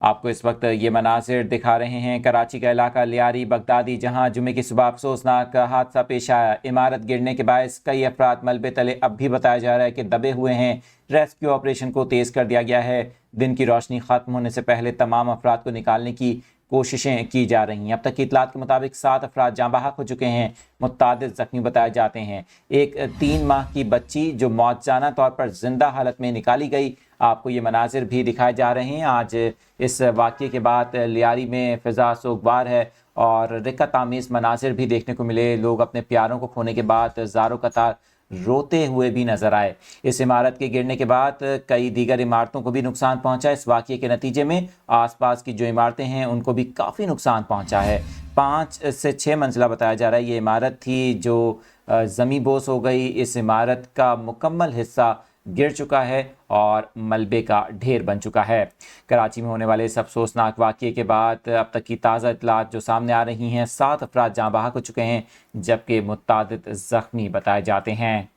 आपको इस वक्त ये मनाजिर दिखा रहे हैं कराची का इलाका लियारी बगदादी, जहां जुमे की सुबह अफसोसनाक हादसा पेश आया। इमारत गिरने के बायस कई अफराद मलबे तले अब भी बताया जा रहा है कि दबे हुए हैं। रेस्क्यू ऑपरेशन को तेज़ कर दिया गया है। दिन की रोशनी ख़त्म होने से पहले तमाम अफराद को निकालने की कोशिशें की जा रही हैं। अब तक की इतलात के मुताबिक 7 अफराद जाँ बहक हो चुके हैं, मुत्तादिद ज़ख्मी बताए जाते हैं। एक 3 माह की बच्ची जो मौजूदा तौर पर जिंदा हालत में निकाली गई। आपको ये मनाजिर भी दिखाए जा रहे हैं। आज इस वाक़ये के बाद लियारी में फ़िज़ा सोगवार है और रिकत आमीज़ मनाजिर भी देखने को मिले। लोग अपने प्यारों को खोने के बाद ज़ारो कतार रोते हुए भी नज़र आए। इस इमारत के गिरने के बाद कई दीगर इमारतों को भी नुकसान पहुंचा। इस वाक़ये के नतीजे में आसपास की जो इमारतें हैं उनको भी काफ़ी नुकसान पहुंचा है। 5 से 6 मंजिला बताया जा रहा है ये इमारत थी जो ज़मी बोस हो गई। इस इमारत का मुकम्मल हिस्सा गिर चुका है और मलबे का ढेर बन चुका है। कराची में होने वाले इस अफसोसनाक वाक़ये के बाद अब तक की ताज़ा इतलात जो सामने आ रही हैं, 7 अफराद जाँ बहक हो चुके हैं, जबकि मुत्तादिद ज़ख्मी बताए जाते हैं।